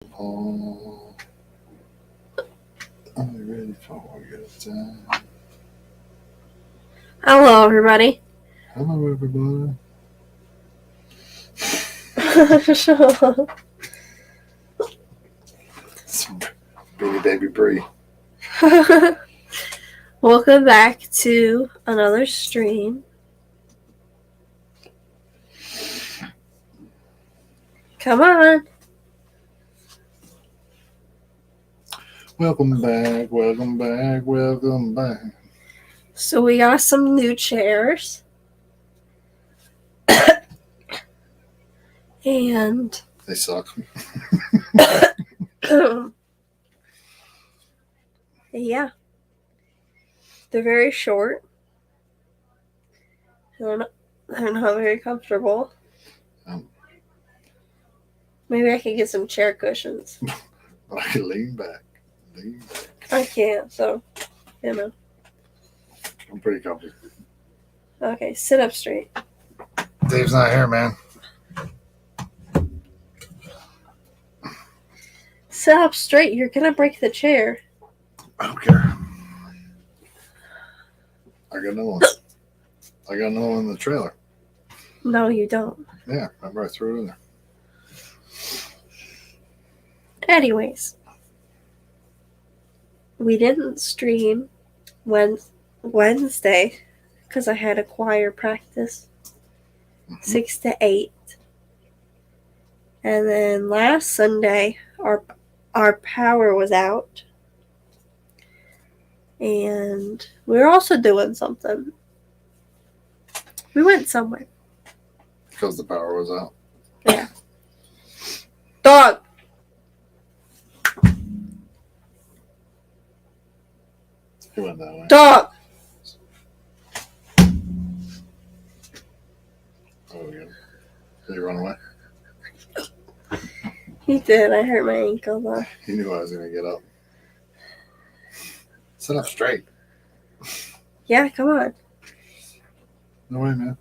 Oh, are you ready for your time? Hello, everybody. Hello, everybody. It's Beanie Baby Bree. Welcome back to another stream. Come on. Welcome back, welcome back, welcome back. So we got some new chairs. And They suck. yeah, they're very short. They're not very comfortable. Maybe I could get some chair cushions. I can lean back. Lean back. I can't, so, I'm pretty comfy. Okay, sit up straight. Dave's not here, man. Sit up straight. You're going to break the chair. I don't care. I got another one. I got another one in the trailer. No, you don't. Yeah, remember I threw it in there. Anyways, we didn't stream Wednesday because I had a choir practice 6 to 8. And then last Sunday, our power was out. And we were also doing something. We went somewhere. Because the power was out. Yeah. Dog! He went that way. Dog! Oh, yeah. Did he run away? He did. I hurt my ankle though. He knew I was going to get up. Sit up straight. Yeah, come on. No way, man.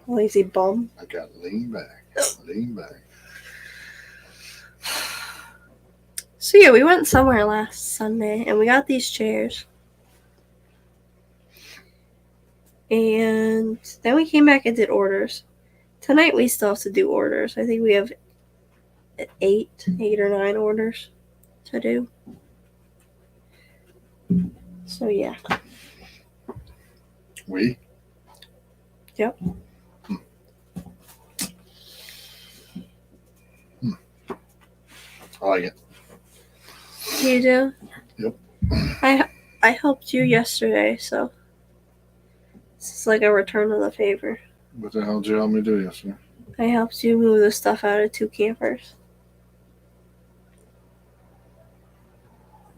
Lazy bum. I got lean back. Lean back. So yeah, we went somewhere last Sunday and we got these chairs. And then we came back and did orders. Tonight we still have to do orders. I think we have 8 or 9 orders to do. So yeah. We? Yep. I like it. You do? Yep. I helped you yesterday, so this is like a return of the favor. What the hell did you help me do yesterday? I helped you move the stuff out of 2 campers.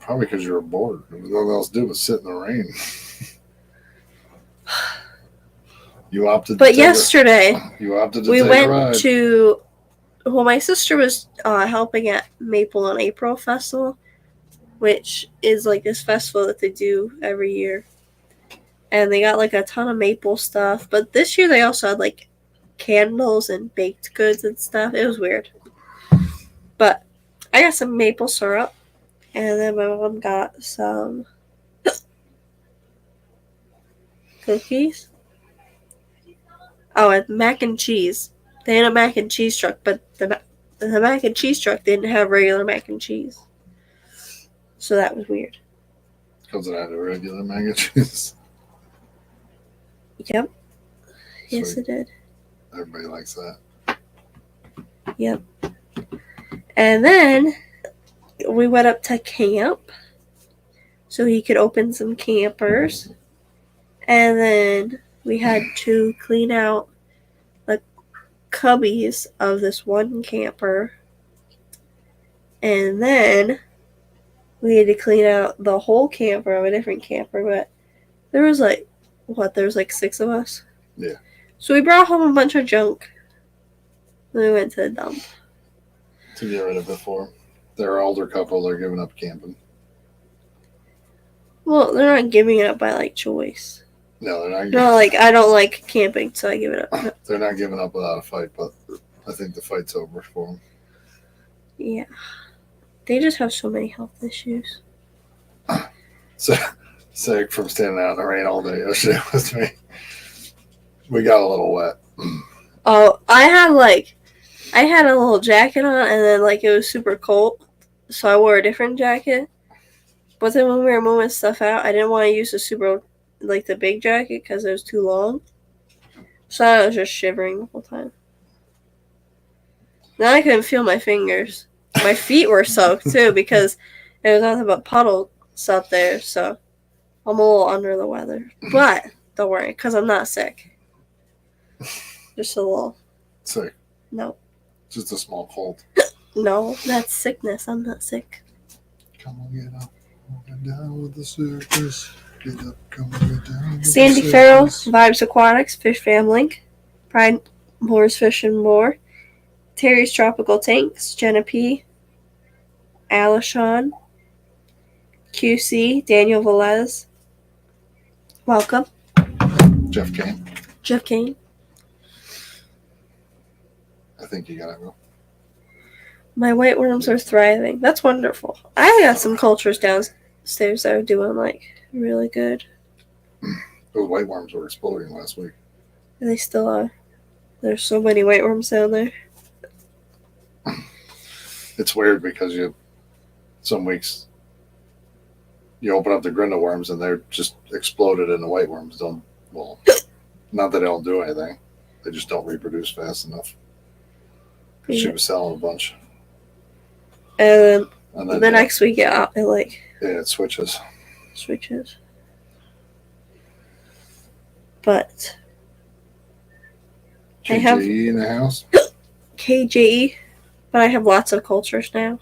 Probably because you were bored. There was nothing else to do but sit in the rain. You opted. But yesterday, you opted to we take went a ride. to. Well, my sister was helping at Maple in April Festival, which is like this festival that they do every year. And they got like a ton of maple stuff. But this year they also had like candles and baked goods and stuff. It was weird. But I got some maple syrup. And then my mom got some cookies. Oh, and mac and cheese. They had a mac and cheese truck, but the mac and cheese truck didn't have regular mac and cheese. So that was weird. Because it had a regular mac and cheese. Yep. Yes, Sweet. it did. Everybody likes that. Yep. And then we went up to camp so he could open some campers. And then we had to clean out the cubbies of this one camper. And then we had to clean out the whole camper of a different camper. But there was like 6 of us? Yeah. So we brought home a bunch of junk. Then we went to the dump. To get rid of it for them. They're an older couple. They're giving up camping. Well, they're not giving it up by like choice. No, they're not. No, like I don't like camping, so I give it up. No. They're not giving up without a fight, but I think the fight's over for them. Yeah. They just have so many health issues. So, sick from standing out in the rain all day yesterday with me. We got a little wet. Oh, I had a little jacket on, and then like it was super cold, so I wore a different jacket. But then when we were moving stuff out, I didn't want to use the big jacket because it was too long. So I was just shivering the whole time. Then I couldn't feel my fingers. My feet were soaked too because there was nothing but puddles up there. So I'm a little under the weather, but don't worry, because I'm not sick. Just a little. Sick. No, Just a small cold. no, that's sickness. I'm not sick. Come on, get up. Get down with the circus. Get up, come on, get down with Sandy the Farrell, circus. Vibes Aquatics, Fish Fam Link, Pride Moore's Fish and More, Terry's Tropical Tanks, Jenna P, Alishon, QC, Daniel Velez. Welcome. Jeff Kane. Jeff Kane. I think you gotta go. My white worms are thriving. That's wonderful. I got some cultures downstairs that are doing really good. Those white worms were exploding last week. And they still are. There's so many white worms down there. It's weird because some weeks you open up the Grindel worms and they're just exploded, and the white worms not that they don't do anything, they just don't reproduce fast enough. Yeah. She was selling a bunch, And and then then the next week it switches. switches. But I have KJE in the house. KJE, but I have lots of cultures now.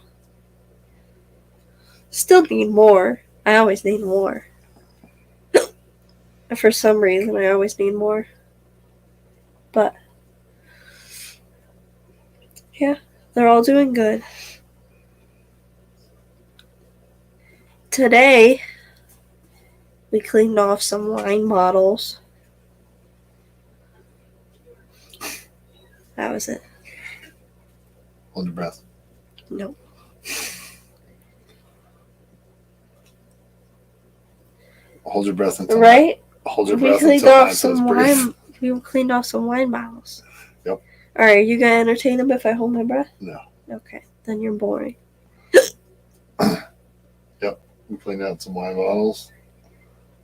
Still need more. I always need more. And for some reason, I always need more. But yeah, they're all doing good. Today, we cleaned off some wine bottles. That was it. Hold your breath. Nope. Hold your breath until Right? Hold your We breath cleaned until off mine says some breathe. wine. We cleaned off some wine bottles. Yep. All right, you gonna entertain them if I hold my breath? No. Okay, then you're boring. We cleaned out some wine bottles.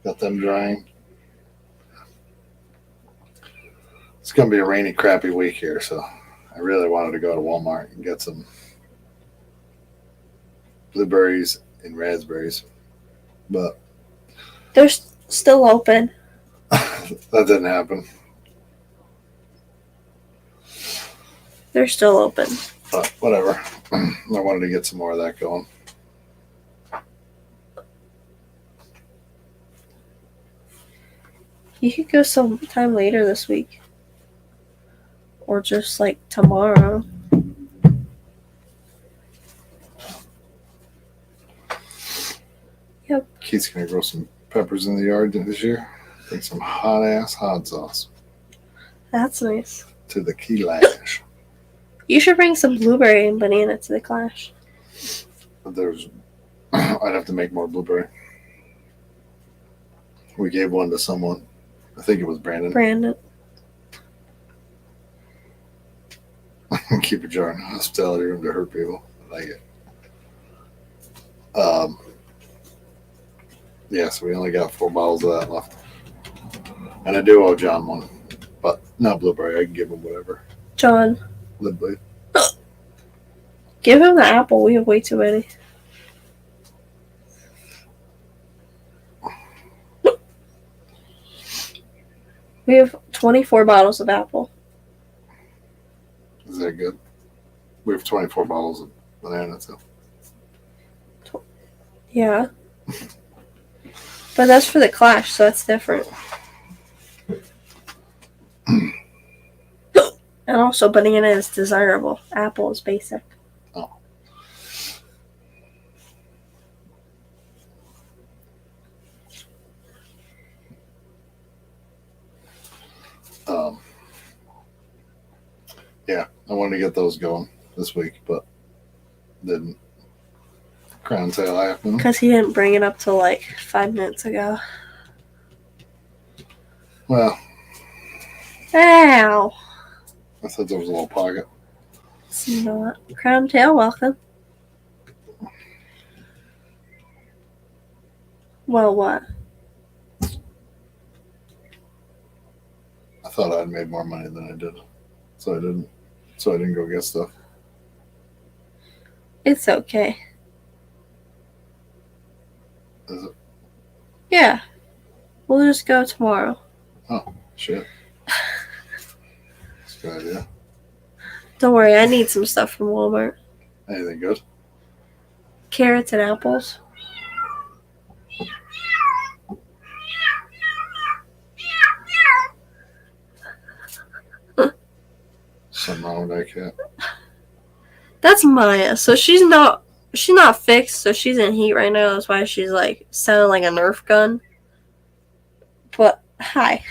Got them drying. It's gonna be a rainy, crappy week here, so I really wanted to go to Walmart and get some blueberries and raspberries, but They're still open. that didn't happen. They're still open. But whatever. I wanted to get some more of that going. You could go sometime later this week. Or just tomorrow. Keith's gonna grow some peppers in the yard this year. Bring some hot ass hot sauce That's nice. to the key lash. You should bring some blueberry and banana to the clash. I'd have to make more blueberry. We gave one to someone. I think it was Brandon. Keep a jar in the hospitality room to hurt people. I like it. So we only got 4 bottles of that left. And I do owe John one. But not blueberry. I can give him whatever. John, Lid blade. give him the apple. We have way too many. We have 24 bottles of apple. Is that good? We have 24 bottles of banana too. Yeah. But that's for the clash, so that's different. And also, banana is desirable. Apple is basic. Oh. Yeah, I wanted to get those going this week, but didn't. Crown tail happened. Because he didn't bring it up till like 5 minutes ago. Well, Ow! I thought there was a little pocket. It's not. Crown tail, welcome. Well, what? I thought I'd made more money than I did, so I didn't. So I didn't go get stuff. It's okay. Is it? Yeah. We'll just go tomorrow. Oh shit! That's a good idea. Don't worry, I need some stuff from Walmart. Anything good? Carrots and apples. Something wrong with that cat. That's Maya. So she's not fixed, so she's in heat right now. That's why she's like sounding like a Nerf gun. But hi.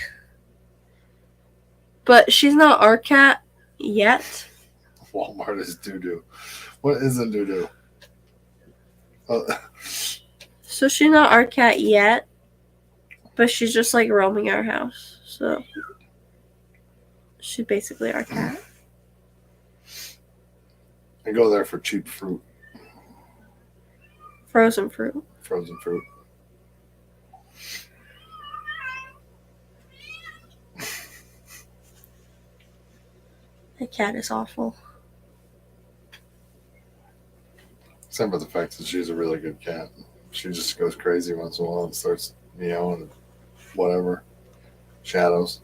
But she's not our cat yet. Walmart is doo doo. What isn't doo doo? So she's not our cat yet. But she's just like roaming our house. So she's basically our cat. I go there for cheap fruit, Frozen fruit. frozen fruit. The cat is awful. Except for the fact that she's a really good cat. She just goes crazy once in a while and starts meowing and whatever. Shadows.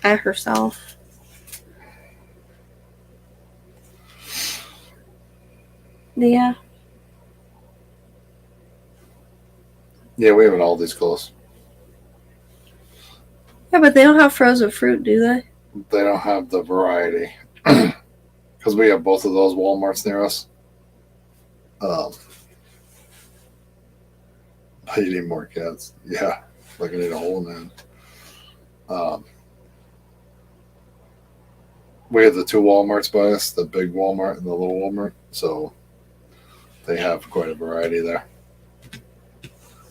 At herself. Yeah. Yeah, we have an Aldi's close. Yeah, but they don't have frozen fruit, do they? They don't have the variety. Because we have both of those Walmarts near us. You need more cats. Yeah, like I need a hole in it. We have the two Walmarts by us, the big Walmart and the little Walmart. So they have quite a variety there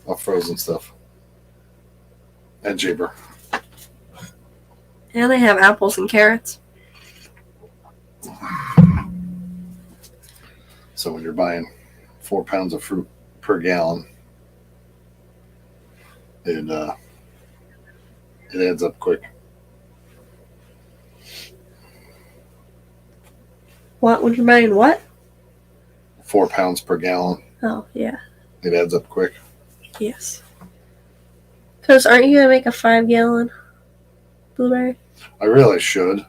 of frozen stuff. And cheaper. And they have apples and carrots. So when you're buying 4 pounds of fruit per gallon, it adds up quick. What? When you're buying what? 4 pounds per gallon, Oh, yeah. it adds up quick. Yes. Because aren't you going to make a 5-gallon blueberry? I really should,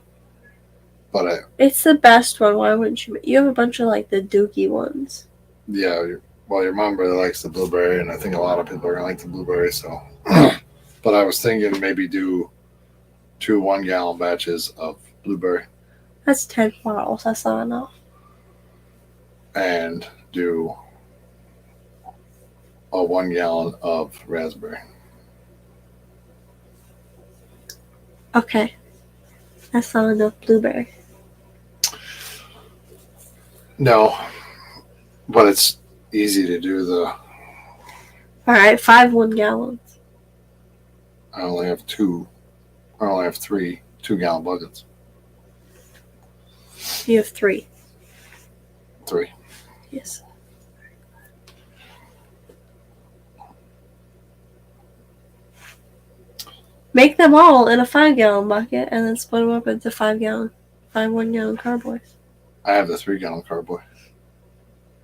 but It's the best one. Why wouldn't you? You have a bunch of like the dookie ones. yeah, your mom really likes the blueberry, and I think a lot of people are gonna like the blueberry. So, but I was thinking maybe do 2 1-gallon batches of blueberry That's 10 bottles. That's not enough. and do a 1 gallon of raspberry. Okay. That's not enough blueberry. No, but it's easy to do the. Alright, 5 1-gallons. I only have 2. I only have 3 2-gallon buckets. You have 3. 3. Yes. Make them all in a 5-gallon bucket and then split them up into 5 1-gallon carboys. I have the 3-gallon carboy.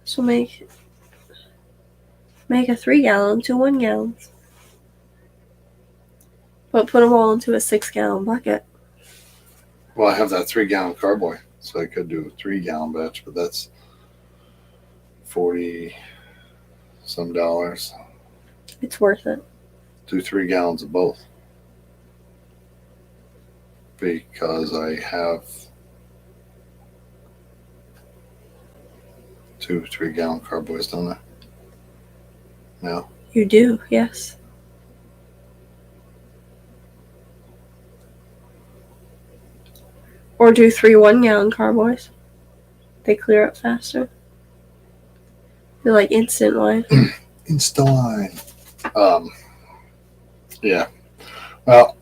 So make a 3-gallon, 2 1-gallons. But put them all into a 6-gallon bucket. Well, I have that 3-gallon carboy, so I could do a 3-gallon batch, but that's $40 some. It's worth it. Do 3 gallons of both because I have 2 3-gallon carboys, don't I? No. You do, yes. Or do 3 1-gallon carboys. They clear up faster. They're like instant wine. Insta line. Yeah. Well,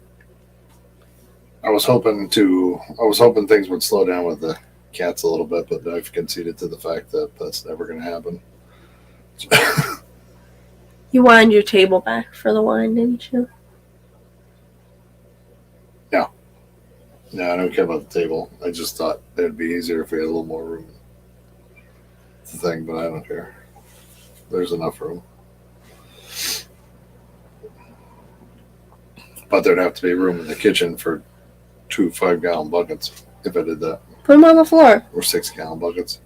I was hoping things would slow down with the cats a little bit, but I've conceded to the fact that that's never going to happen. You wanted your table back for the wine, didn't you? No, I don't care about the table. I just thought it'd be easier if we had a little more room. It's the thing, but I don't care. There's enough room. But there'd have to be room in the kitchen for 2 5-gallon buckets if I did that. Put them on the floor. Or 6-gallon buckets.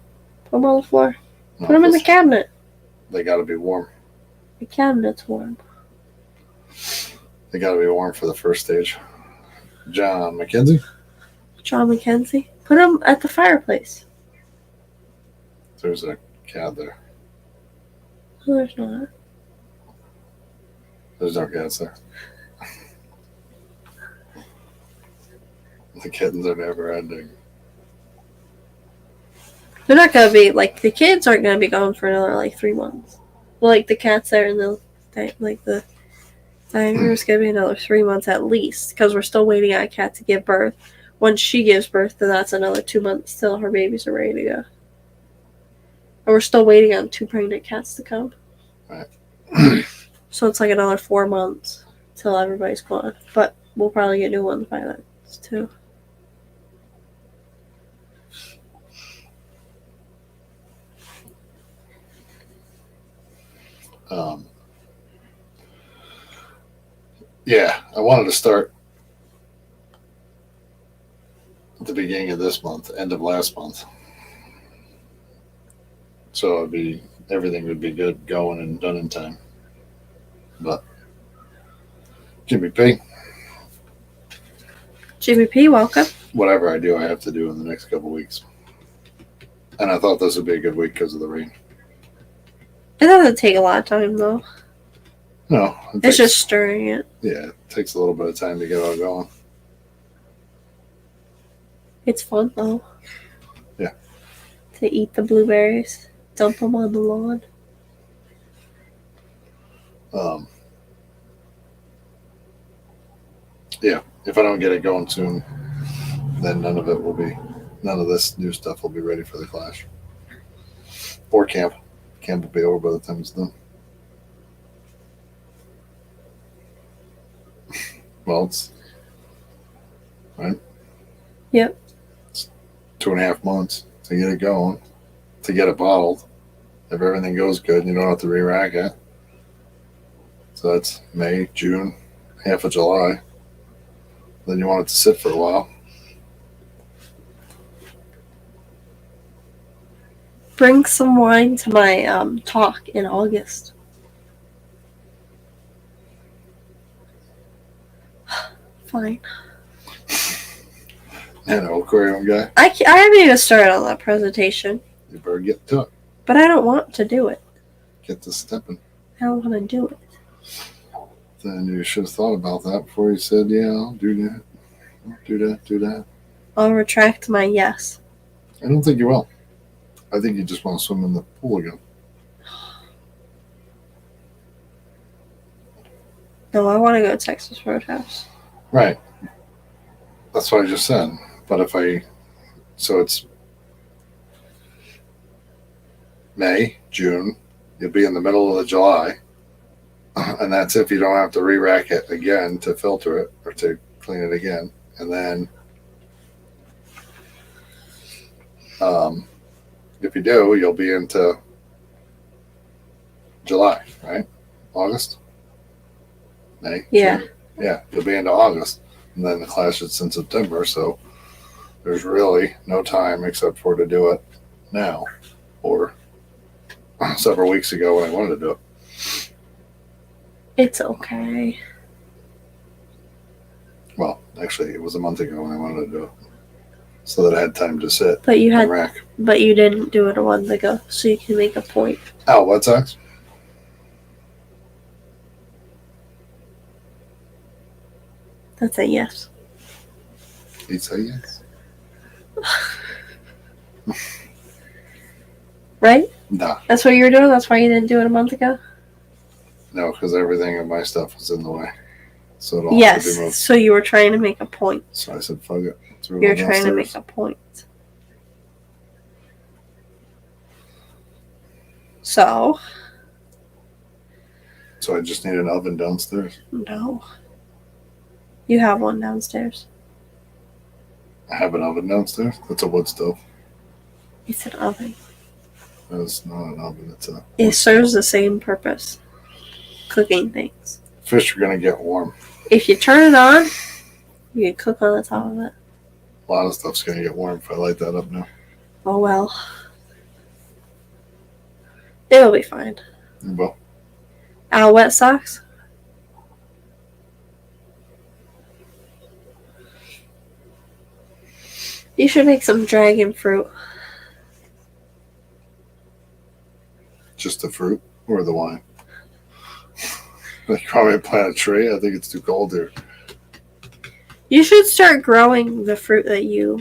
Put them on the floor. No, Put them in the cabinet. They got to be warm. The cabinet's warm. They got to be warm for the first stage. John McKenzie? John McKenzie. Put them at the fireplace. There's a cat there. No, there's not. There's no cats there. The kittens are never ending. They're not gonna be like the kids aren't gonna be gone for another like 3 months. Well, like the cats there and the tiger's gonna be another 3 months at least because we're still waiting on a cat to give birth. Once she gives birth, then that's another 2 months till her babies are ready to go. And we're still waiting on 2 pregnant cats to come. Right. So it's like another 4 months till everybody's gone. But we'll probably get new ones by then too. Yeah, I wanted to start at the beginning of this month, end of last month. So everything would be good going and done in time. But Jimmy P, Jimmy P, welcome. whatever I do, I have to do in the next couple weeks. And I thought this would be a good week because of the rain. It doesn't take a lot of time though. No, It's just stirring it. Yeah, it takes a little bit of time to get all going. It's fun though. Yeah. To eat the blueberries, dump them on the lawn. Yeah, if I don't get it going soon, then none of this new stuff will be ready for the Clash. Or camp. Camp will be over by the time it's done. Well, it's right. Yep. It's 2.5 months to get it going, to get it bottled. If everything goes good, you don't have to re-rack it. So that's May, June, half of July. Then you want it to sit for a while. Bring some wine to my talk in August. Fine. And an aquarium guy, I haven't even started on that presentation, you better get to it. but I don't want to do it. Get to stepping. I don't want to do it. Then you should have thought about that before you said, yeah, I'll do that. I'll do that. I'll retract my yes. I don't think you will. I think you just want to swim in the pool again. No, I want to go to Texas Roadhouse. Right. That's what I just said. But so it's May, June, you'll be in the middle of the July. And that's if you don't have to re-rack it again to filter it or to clean it again. And then if you do, you'll be into July, right? August? May? Yeah. June? Yeah, you'll be into August. And then the Clash is in September, so there's really no time except for to do it now or several weeks ago when I wanted to do it. It's okay. Well, actually, it was a month ago when I wanted to do it, so that I had time to sit But you and rack. But you didn't do it a month ago, so you can make a point. Oh, White Sox? That's a yes. He'd say yes. right? Nah, That's what you were doing? That's why you didn't do it a month ago? no, because everything of my stuff was in the way. So it all had to be Yes. moved. So you were trying to make a point. So I said, fuck it. Threw You it were all trying to downstairs. make a point. So, So I just need an oven downstairs. no. You have one downstairs. I have an oven downstairs. That's a wood stove. It's an oven. That's not an oven. It's a. It serves the same purpose. Cooking things. Fish are gonna get warm. If you turn it on, you can cook on the top of it. A lot of stuff's gonna get warm if I light that up now. Oh well. It'll be fine. Well, Wet socks? You should make some dragon fruit. just the fruit or the wine. Like, you want me to plant a tree? I think it's too cold here. You should start growing the fruit that you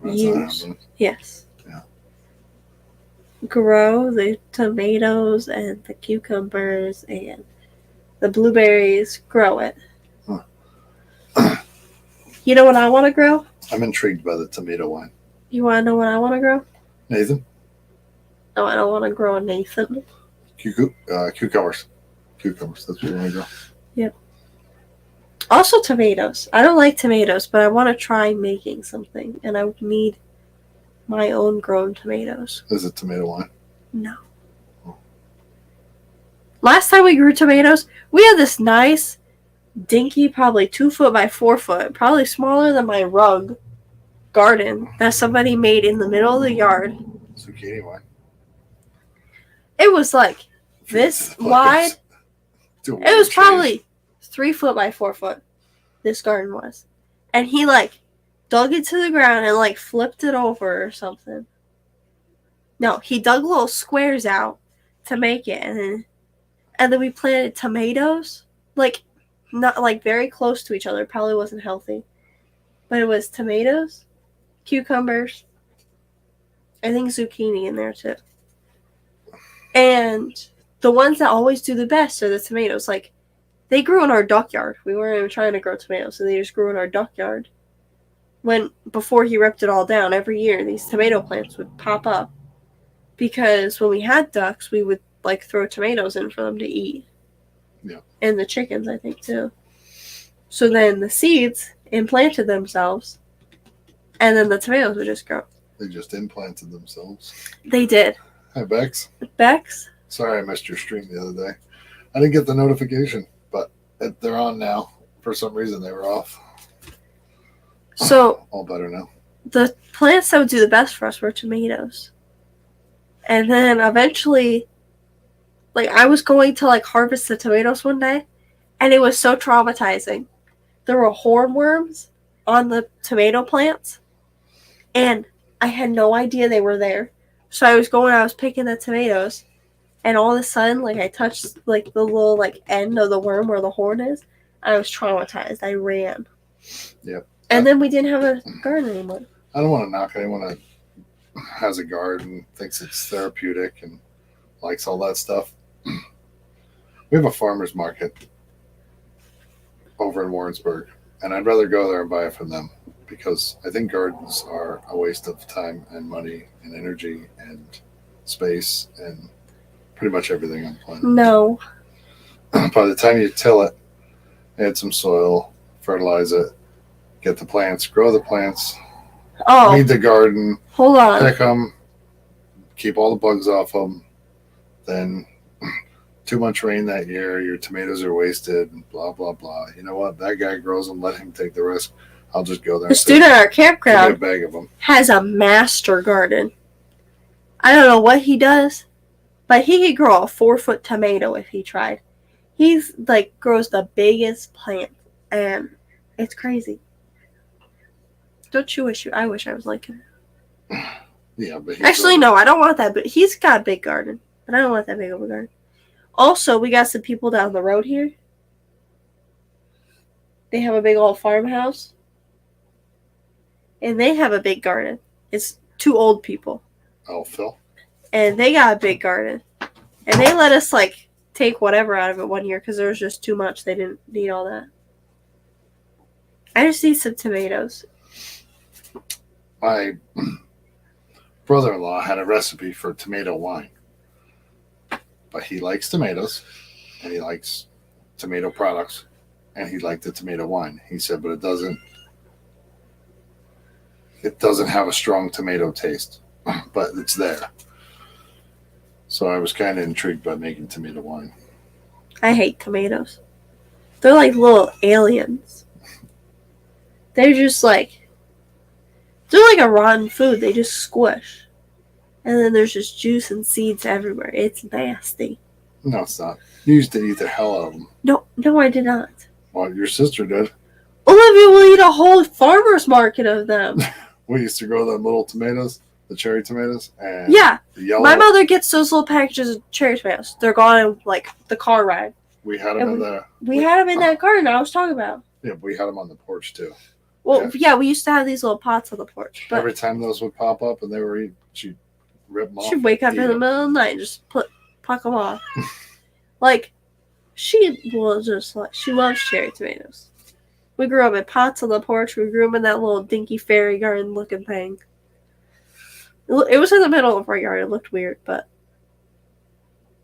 That's not use. happening. Yes. Yeah. Grow the tomatoes and the cucumbers and the blueberries. Grow it. Huh. You know what I want to grow? I'm intrigued by the tomato wine. You want to know what I want to grow? Nathan? No, I don't want to grow a Nathan. Cucumbers. Cucumbers. That's what you want to grow. Also tomatoes. I don't like tomatoes, but I want to try making something, and I would need my own grown tomatoes. Is it tomato wine? No. Last time we grew tomatoes, we had this nice, dinky, probably 2 foot by 4 foot, probably smaller than my rug garden that somebody made in the middle of the yard. Zucchini wine. It was like this wide. It was probably 3 foot by 4 foot. This garden was. And he dug it to the ground and flipped it over or something. No, he dug little squares out to make it, and then we planted tomatoes, not very close to each other. It probably wasn't healthy, but it was tomatoes, cucumbers, I think zucchini in there too. And the ones that always do the best are the tomatoes. They grew in our duckyard. We weren't even trying to grow tomatoes, so they just grew in our duckyard. Before he ripped it all down, every year these tomato plants would pop up. Because when we had ducks, we would throw tomatoes in for them to eat. Yeah. And the chickens, I think, too. So then the seeds implanted themselves, and then the tomatoes would just grow. They just implanted themselves. They did. Hi, Bex. Bex? Sorry I missed your stream the other day. I didn't get the notification, but they're on now. For some reason, they were off. So All better now. the plants that would do the best for us were tomatoes. And then eventually, I was going to harvest the tomatoes one day, and it was so traumatizing. There were hornworms on the tomato plants, and I had no idea they were there. So I was picking the tomatoes, and all of a sudden, I touched the little end of the worm where the horn is. I was traumatized. I ran. Yep. And then we didn't have a garden anymore. I don't want to knock anyone that has a garden, thinks it's therapeutic, and likes all that stuff. We have a farmer's market over in Warrensburg, and I'd rather go there and buy it from them because I think gardens are a waste of time and money and energy and space and pretty much everything on the planet. No. By the time you till it, add some soil, fertilize it, get the plants, grow the plants, Oh, weed the garden, hold on. pick them, keep all the bugs off them. Then too much rain that year, your tomatoes are wasted, and blah, blah, blah. You know what? That guy grows them, let him take the risk. I'll just go there The and student at our give me a campground bag of them. has a master garden. I don't know what he does, but he could grow a 4-foot tomato if he tried. He's grows the biggest plant, and it's crazy. Don't you wish I wish I was like him? Yeah, but Actually, no, I don't want that. But he's got a big garden, but I don't want that big of a garden. Also, we got some people down the road here. They have a big old farmhouse, and they have a big garden. It's 2 old people. Oh, Phil? and they got a big garden, and they let us like take whatever out of it one year because there was just too much. They didn't need all that. I just need some tomatoes. My brother-in-law had a recipe for tomato wine, but he likes tomatoes and he likes tomato products and he liked the tomato wine. He said, but it doesn't have a strong tomato taste, but it's there. So I was kind of intrigued by making tomato wine. I hate tomatoes. They're like little aliens. They're just like, they're like a rotten food. They just squish. And then there's just juice and seeds everywhere. It's nasty. No, it's not. You used to eat the hell out of them. No, I did not. Well, your sister did. Olivia will eat a whole farmer's market of them. We used to grow them little tomatoes, the cherry tomatoes, and Yeah. the yellow. My mother gets those little packages of cherry tomatoes. They're gone in, like, the car ride. We had them in the. We had them in that garden I was talking about. Yeah, we had them on the porch too. Well, yeah, we used to have these little pots on the porch. But Every time those would pop up and they were eating, she'd rip them off. she'd wake up in the middle of the night and just pluck them off. Like, she will just like, she loves cherry tomatoes. We grew up in pots on the porch. We grew them in that little dinky fairy garden looking thing. It was in the middle of our yard. It looked weird, but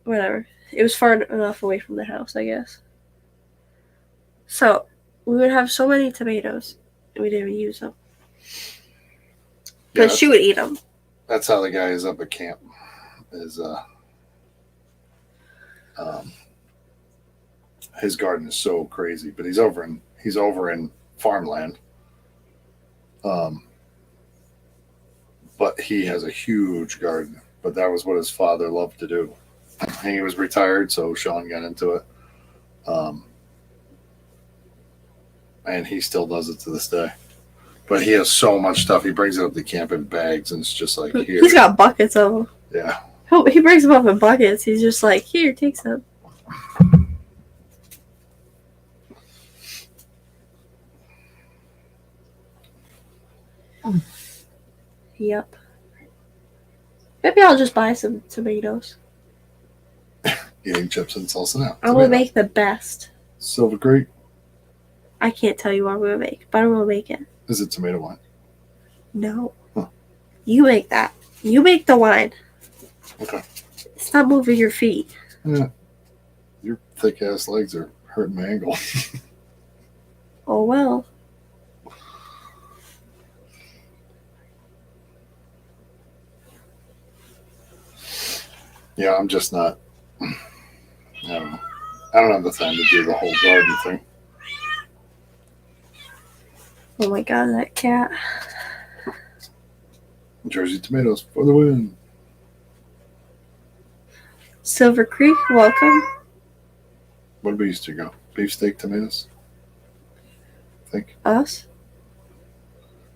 whatever. It was far enough away from the house, I guess. So, we would have so many tomatoes, and we didn't even use them. But she would eat them. That's how the guy is up at camp. His garden is so crazy, but he's over in farmland. But he has a huge garden. But that was what his father loved to do. He was retired, so Sean got into it. And he still does it to this day. But he has so much stuff. He brings it up to camp in bags, and it's just like, here. He's got buckets of them. Yeah. He brings them up in buckets. He's just like, here, take some. Yep. Maybe I'll just buy some tomatoes. Eating chips and salsa now. I'm going to make the best. Silver Creek. I can't tell you what I'm going to make, but I'm going to make it. Is it tomato wine? No. Huh. You make that. You make the wine. Okay. Stop moving your feet. Yeah. Your thick ass legs are hurting my ankle. Oh, well. Yeah, I'm just not. I don't know. I don't have the time to do the whole garden thing. Oh my god, that cat. Jersey tomatoes for the win. Silver Creek, welcome. What did we used to go? Beefsteak tomatoes? I think. Us?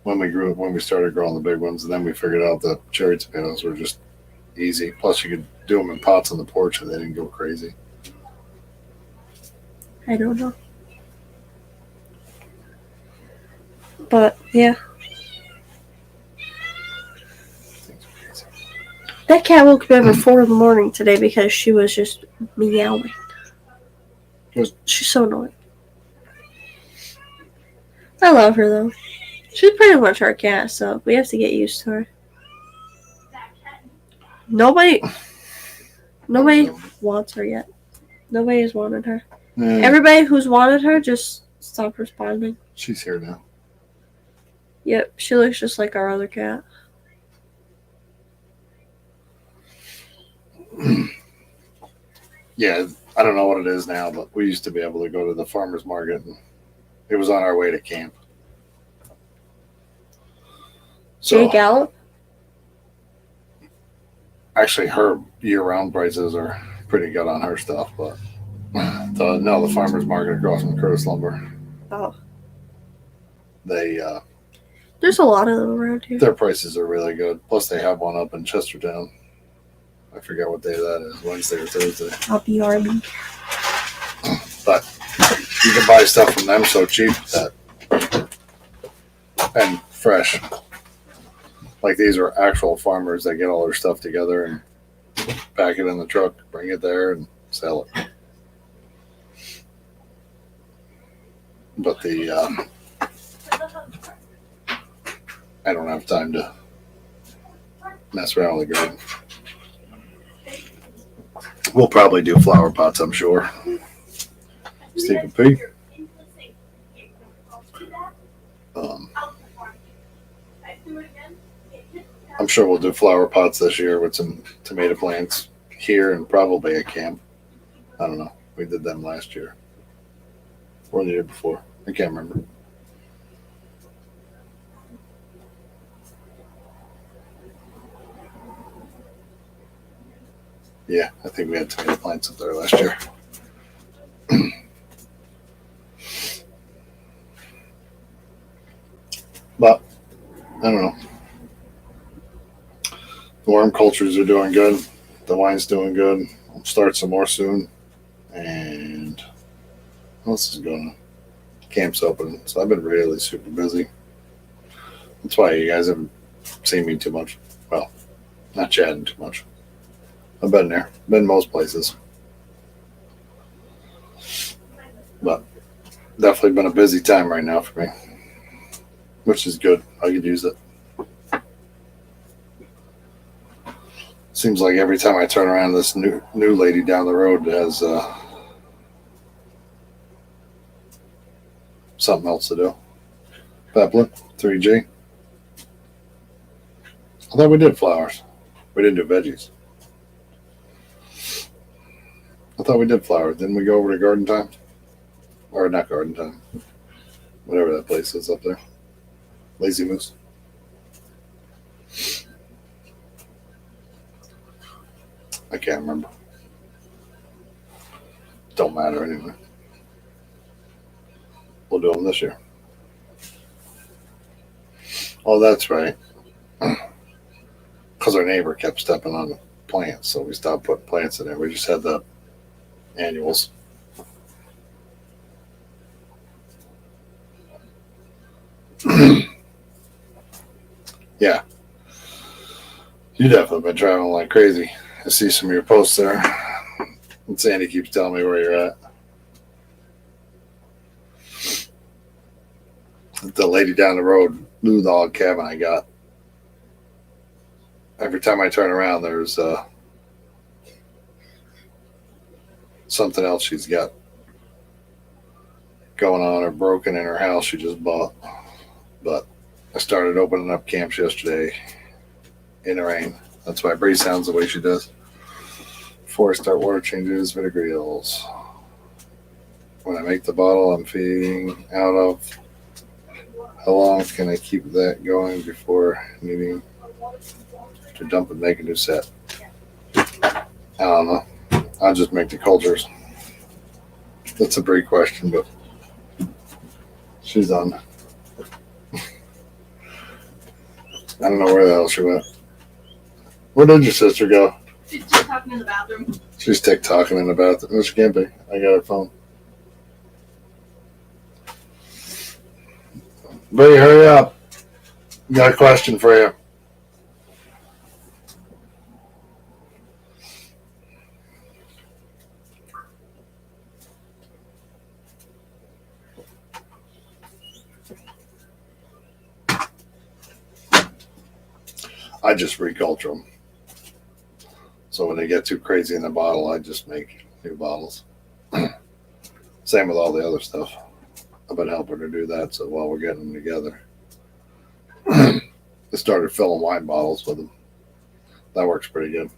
When we started growing the big ones, and then we figured out that cherry tomatoes were just easy. Plus, you could do them in pots on the porch and they didn't go crazy. I don't know. But, yeah. That cat woke me up at 4 in the morning today because she was just meowing. She's so annoying. I love her, though. She's pretty much our cat, so we have to get used to her. Nobody wants her yet. Nobody has wanted her. Everybody who's wanted her just stopped responding. She's here now. Yep, she looks just like our other cat. Yeah, I don't know what it is now, but we used to be able to go to the farmer's market, and it was on our way to camp. So, Jay Gallup? Actually, her year-round prices are pretty good on her stuff, but the farmer's market across from Curtis Lumber, Oh. There's a lot of them around here. Their prices are really good. Plus, they have one up in Chestertown. I forget what day that is, Wednesday or Thursday. I'll be Army. But you can buy stuff from them so cheap and fresh. Like, these are actual farmers that get all their stuff together and pack it in the truck, bring it there, and sell it. But I don't have time to mess around with the garden. We'll probably do flower pots, I'm sure. Stephen P. I'm sure we'll do flower pots this year with some tomato plants here and probably at camp. I don't know. We did them last year or the year before. I can't remember. Yeah, I think we had tomato plants up there last year. But I don't know. The worm cultures are doing good. The wine's doing good. I'll start some more soon. And what else is going on? Camp's open. So I've been really super busy. That's why you guys haven't seen me too much. Well, not chatting too much. I've been there. Been most places. But definitely been a busy time right now for me. Which is good. I could use it. Seems like every time I turn around, this new lady down the road has something else to do. Peplin, 3G. I thought we did flowers. We didn't do veggies. I thought we did flowers. Didn't we go over to Garden Time? Or not Garden Time. Whatever that place is up there. Lazy Moose. I can't remember. Don't matter anyway. We'll do them this year. Oh, that's right. Because our neighbor kept stepping on the plants, so we stopped putting plants in there. We just had the annuals. Yeah. You definitely been traveling like crazy. I see some of your posts there. And Sandy keeps telling me where you're at. The lady down the road knew the log cabin I got. Every time I turn around, there's something else she's got going on or broken in her house she just bought. But I started opening up camps yesterday in the rain. That's why Bree sounds the way she does. Before I start water changes, vinegar yields. When I make the bottle I'm feeding out of, how long can I keep that going before needing to dump and make a new set? I don't know. I'll just make the cultures. That's a Bree question, but she's on. I don't know where the hell she went. Where did your sister go? She's TikToking in the bathroom. She's TikToking in the bathroom. No, she can't be. I got her phone. Bree, hurry up. Got a question for you. I just reculture them. So when they get too crazy in the bottle, I just make new bottles. Same with all the other stuff. I've been helping her do that, so while we're getting them together, I started filling wine bottles with them. That works pretty good.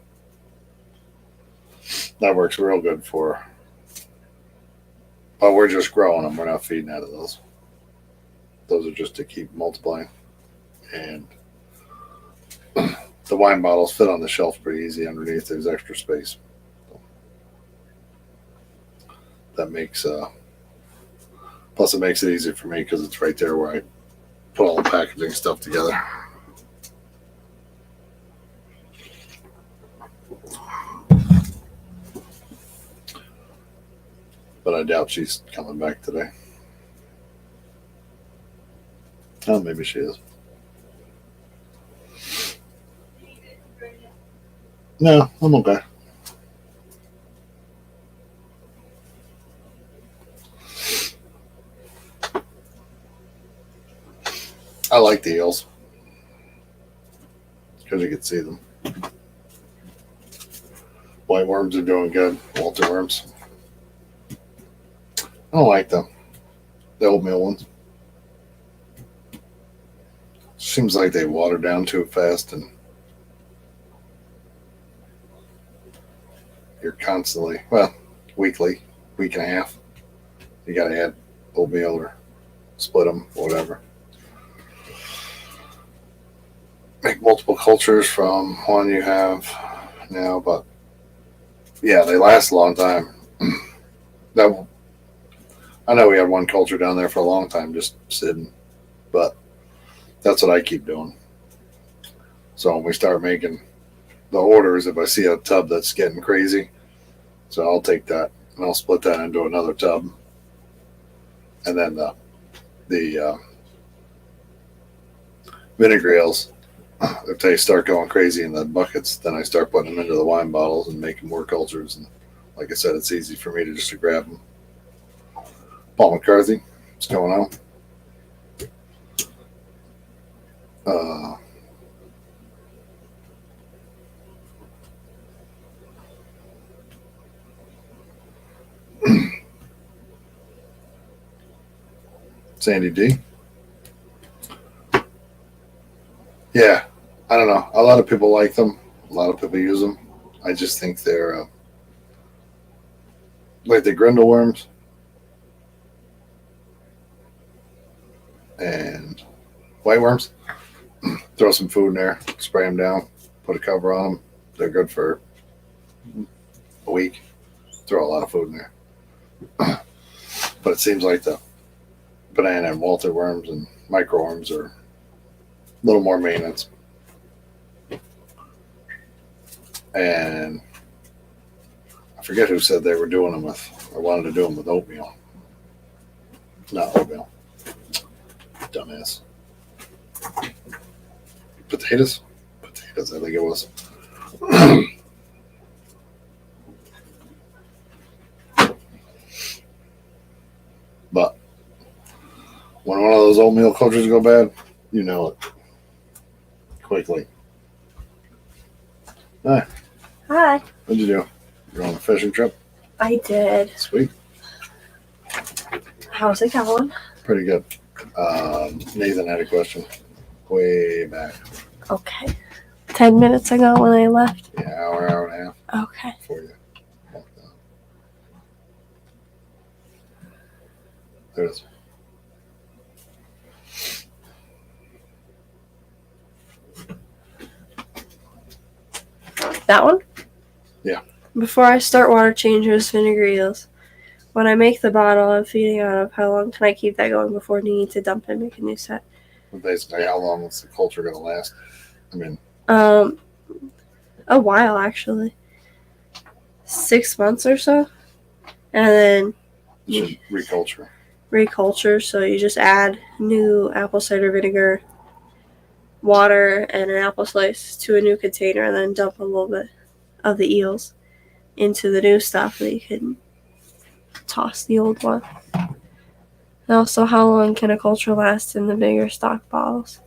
That works real good for her. But we're just growing them. We're not feeding out of those. Those are just to keep multiplying. And the wine bottles fit on the shelf pretty easy underneath. There's extra space. That makes plus it makes it easy for me because it's right there where I put all the packaging stuff together. But I doubt she's coming back today. Oh, maybe she is. No, I'm okay. I like the eels because you can see them. White worms are doing good. Walter worms. I don't like them. The oatmeal ones. Seems like they water down too fast and you're constantly, well, weekly, week and a half. You got to add oatmeal or split them, whatever. Make multiple cultures from one you have now, but yeah, they last a long time. That I know we had one culture down there for a long time, just sitting, but that's what I keep doing. So when we start making the orders, if I see a tub that's getting crazy, so I'll take that and I'll split that into another tub, and then the vinegar ales. If they start going crazy in the buckets, then I start putting them into the wine bottles and making more cultures. And like I said, it's easy for me to just grab them. Paul McCarthy, what's going on? Sandy D. Yeah, I don't know. A lot of people like them. A lot of people use them. I just think they're like the Grindel worms and white worms. Throw some food in there, spray them down, put a cover on them. They're good for a week. Throw a lot of food in there. But it seems like the banana and Walter worms and micro worms are a little more maintenance. And I forget who said they were doing them with, or wanted to do them with oatmeal. Not oatmeal. Dumbass. Potatoes? Potatoes, I think it was. But when one of those oatmeal cultures go bad, you know it quickly. Hi, Hi. what'd you do? You're on a fishing trip? I did. Sweet. How's it going? Pretty good. Nathan had a question way back. Okay. 10 minutes ago when I left. Yeah, hour and a half Okay. before you walked out. There it is. That one? Yeah. Before I start water changes, vinegar eels. When I make the bottle I'm feeding out of, how long can I keep that going before needing to dump and make a new set? But basically, how long is the culture going to last? I mean, A while actually. 6 months or so. And then you should reculture. reculture, so you just add new apple cider vinegar, water, and an apple slice to a new container, and then dump a little bit of the eels into the new stuff that you can toss the old one. And also, how long can a culture last in the bigger stock bottles?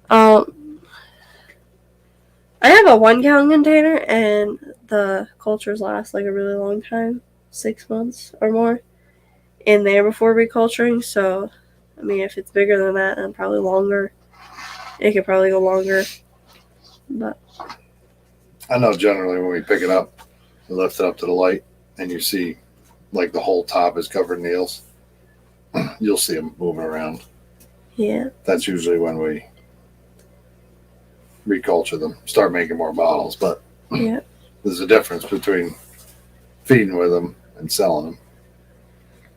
I have a 1 gallon container, and the cultures last like a really long time, 6 months or more, in there before reculturing. So, I mean, if it's bigger than that, then probably longer. It could probably go longer, but I know generally when we pick it up, we lift it up to the light, and you see like the whole top is covered in eels. You'll see them moving around. yeah, That's usually when we reculture them, start making more bottles. But yeah. there's a difference between feeding with them and selling them.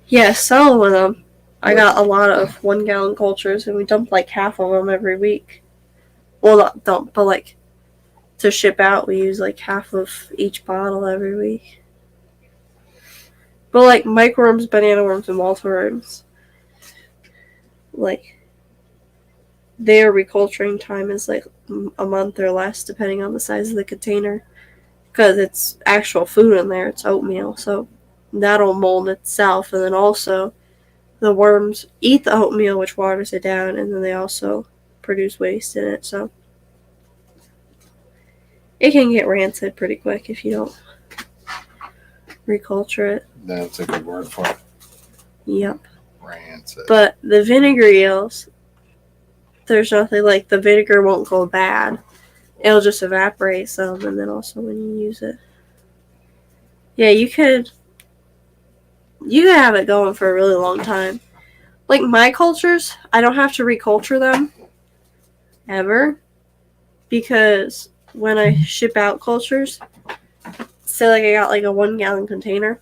Yeah, selling with them. I got a lot of 1 gallon cultures, and we dump like half of them every week. Well, not dump, but like to ship out, we use like half of each bottle every week. But like microworms, banana worms, and Walter worms, like their reculturing time is like a month or less, depending on the size of the container. because it's actual food in there. It's oatmeal, so that'll mold itself, and then also the worms eat the oatmeal, which waters it down, and then they also produce waste in it. So it can get rancid pretty quick if you don't reculture it. That's a good word for it. Yep. Rancid. But the vinegar eels, there's nothing like the vinegar won't go bad. It'll just evaporate some, and then also when you use it. Yeah, you could have it going for a really long time. Like my cultures, I don't have to reculture them ever, because when I ship out cultures, say like I got like a 1 gallon container,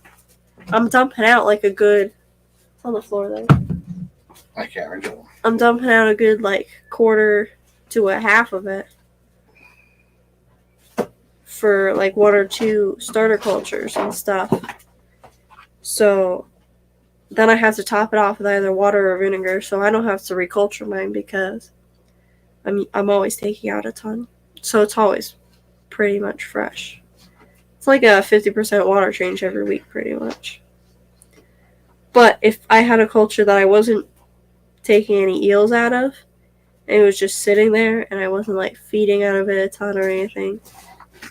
I'm dumping out like a good, it's on the floor there. I can't read it. I'm dumping out a good like quarter to a half of it for like 1 or 2 starter cultures and stuff. So then I have to top it off with either water or vinegar, so I don't have to reculture mine because I'm always taking out a ton. So it's always pretty much fresh. It's like a 50% water change every week, pretty much. But if I had a culture that I wasn't taking any eels out of, and it was just sitting there, and I wasn't like feeding out of it a ton or anything,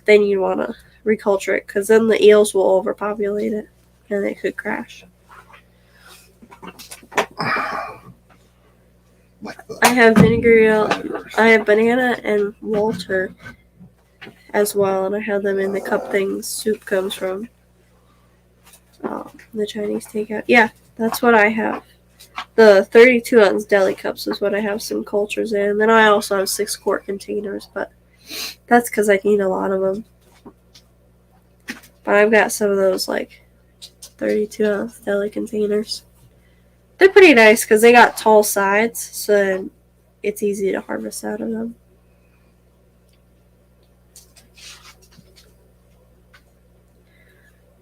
then you'd want to reculture it, because then the eels will overpopulate it, and it could crash. Like the I have vinegar eel, Vinegars. I have banana and Walter as well, and I have them in the cup things soup comes from. The Chinese takeout. Yeah, that's what I have. The 32 ounce deli cups is what I have some cultures in. Then I also have 6 quart containers, but that's because I need a lot of them. But I've got some of those like 32 ounce deli containers. They're pretty nice because they got tall sides, so then it's easy to harvest out of them.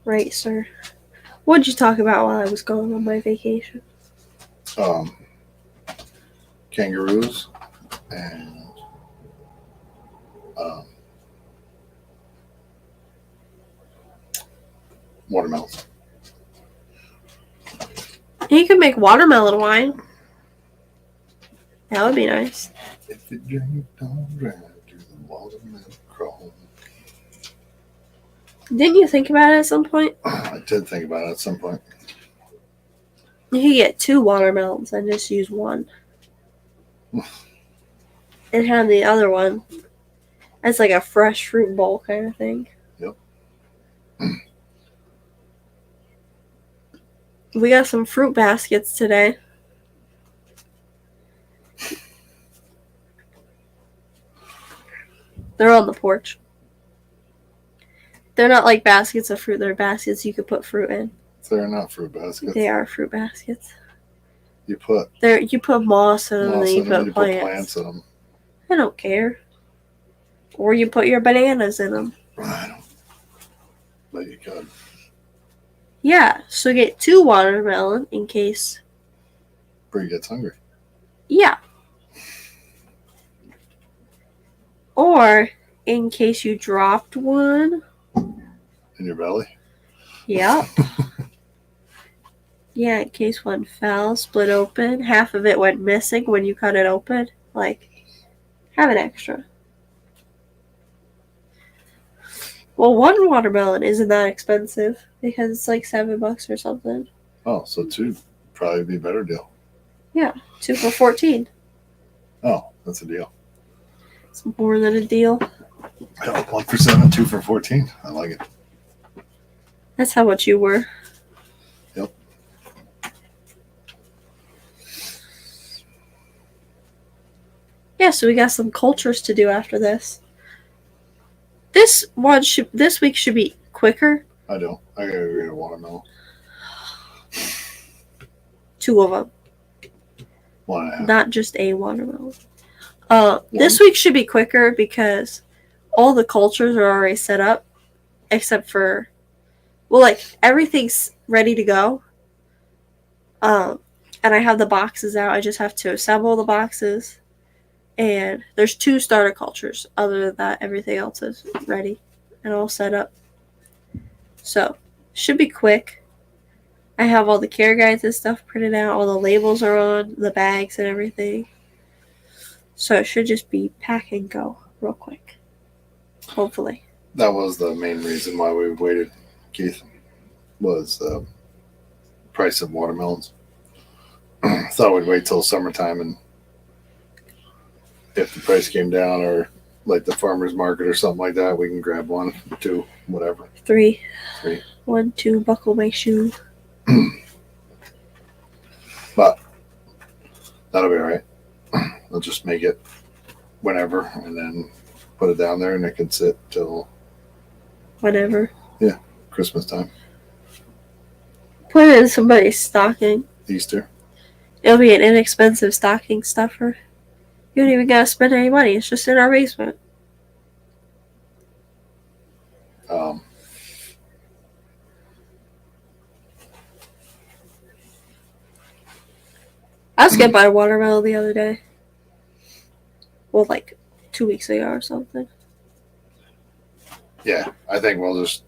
Right, sir. What'd you talk about while I was going on my vacation? Kangaroos and watermelons. You could make watermelon wine. That would be nice. If it drink don't drown, do the watermelon crawl. Didn't you think about it at some point? I did think about it at some point. You could get 2 watermelons and just use one. And have the other one as like a fresh fruit bowl kind of thing. Yep. We got some fruit baskets today. They're on the porch. They're not like baskets of fruit. They're baskets you could put fruit in. They're not fruit baskets. They are fruit baskets. You put You put moss in them, and moss then you in them, put you plants. put plants in them. I don't care. Or you put your bananas in them. I don't. But you could. Yeah, so get 2 watermelon in case. Bree gets hungry. Yeah. Or in case you dropped one. In your belly? Yep. Yeah, in case one fell, split open, half of it went missing when you cut it open. Like, have an extra. Well, 1 watermelon isn't that expensive because it's like $7 or something. Oh, so 2 probably be a better deal. 2 for $14. Oh, that's a deal. It's more than a deal. Yeah, 1 for 7, 2 for 14. I like it. That's how much you were. Yep. Yeah, so we got some cultures to do after this. This week should be quicker. I don't. I gotta go get a watermelon. 2 of them, 1.5. not just a watermelon. This week should be quicker because all the cultures are already set up, except for, well, like everything's ready to go. And I have the boxes out. I just have to assemble the boxes. And there's 2 starter cultures. Other than that, everything else is ready. and all set up. So, should be quick. I have all the care guides and stuff printed out. All the labels are on the bags and everything. So it should just be pack and go real quick. Hopefully. That was the main reason why we waited, Keith, was the price of watermelons. Thought we'd wait till summertime, and if the price came down, or like the farmer's market or something like that, we can grab one, two, whatever. 3. Three. 1, 2, buckle my shoe. But that'll be all right. I'll just make it whenever, and then put it down there, and it can sit till Whatever. Christmas time, Put it in somebody's stocking. Easter. It'll be an inexpensive stocking stuffer. You don't even gotta spend any money. It's just in our basement. I was getting by a watermelon the other day. Well, like 2 weeks ago or something. Yeah, I think we'll just,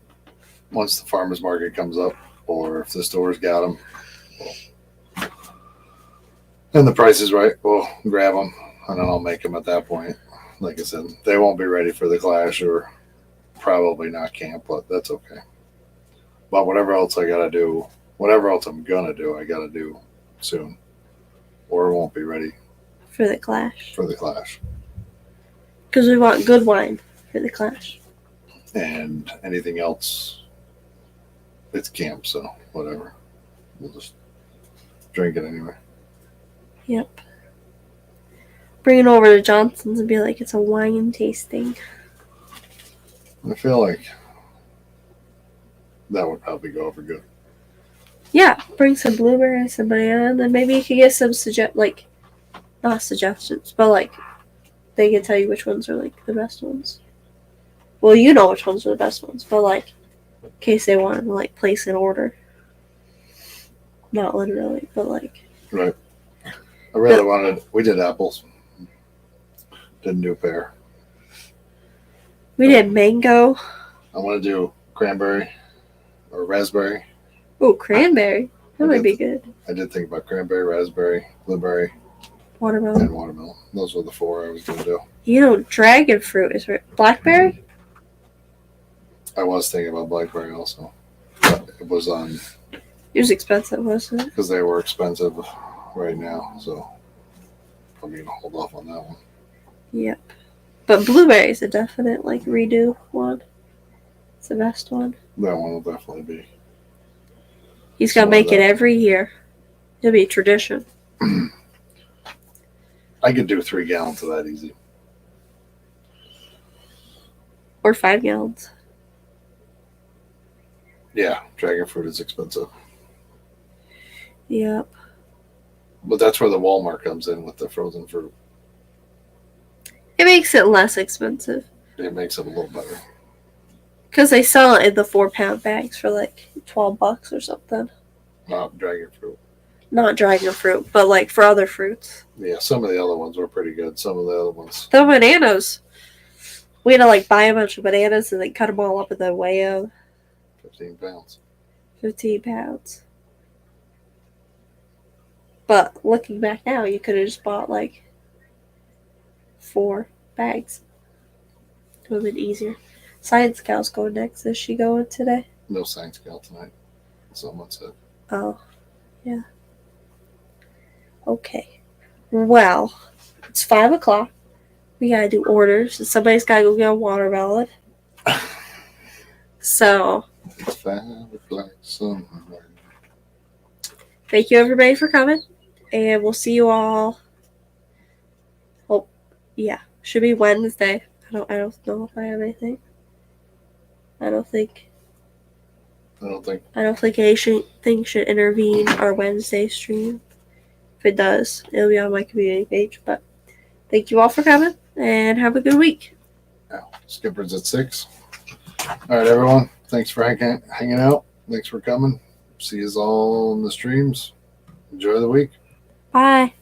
once the farmer's market comes up, or if the store's got them, and the price is right, we'll grab them, and then I'll make them at that point. Like I said, they won't be ready for the Clash, or probably not camp, but that's okay. But whatever else I gotta do, whatever else I'm gonna do, I gotta do soon, or it won't be ready For the Clash. for the Clash. Because we want good wine for the Clash. And anything else, it's camp, so whatever. We'll just drink it anyway. Yep. Bring it over to Johnson's and be like, it's a wine tasting. I feel like that would probably go over good. Yeah, bring some blueberries, some banana, and then maybe you could get some not suggestions, but like they can tell you which ones are like the best ones. Well, you know which ones are the best ones, but like in case they want to like place an order. Not literally, but like Right. I really wanted, we did apples. Didn't do pear. we did mango. I want to do cranberry or raspberry. Oh, cranberry. That might be good. I did think about cranberry, raspberry, blueberry, Watermelon. and watermelon. Those were the four I was going to do. You know, dragon fruit is blackberry. I was thinking about blackberry also. But it was on, It was expensive, wasn't it? because they were expensive right now, so I'm going to hold off on that one. Yep. But blueberry is a definite like redo one. It's the best one. That one will definitely be. He's gonna Some of make it that. every year. It'll be a tradition. I could do 3 gallons of that easy. Or 5 gallons. Yeah, dragon fruit is expensive. Yep. But that's where the Walmart comes in with the frozen fruit. It makes it less expensive. It makes it a little better. Because they sell it in the 4-pound bags for like $12 or something. Not dragon fruit. Not dragon fruit, but like for other fruits. Yeah, some of the other ones were pretty good. Some of the other ones, The bananas. We had to like buy a bunch of bananas and then cut them all up in the weigh of 15 pounds. 15 pounds. But looking back now, you could have just bought like 4 bags. It would have been easier. Science Gal's going next. Is she going today? No science gal tonight. Someone said. Oh, yeah. Okay. Well, it's 5 o'clock. We gotta do orders. And somebody's gotta go get a watermelon. So, It's 5 o'clock somewhere. thank you everybody for coming. And we'll see you all. Oh, yeah. Should be Wednesday. I don't know if I have anything. I don't think anything should intervene our Wednesday stream. If it does, it'll be on my community page. But thank you all for coming and have a good week. Now, Skipper's at 6. All right, everyone. Thanks for hanging out. Thanks for coming. See you all in the streams. Enjoy the week. Bye.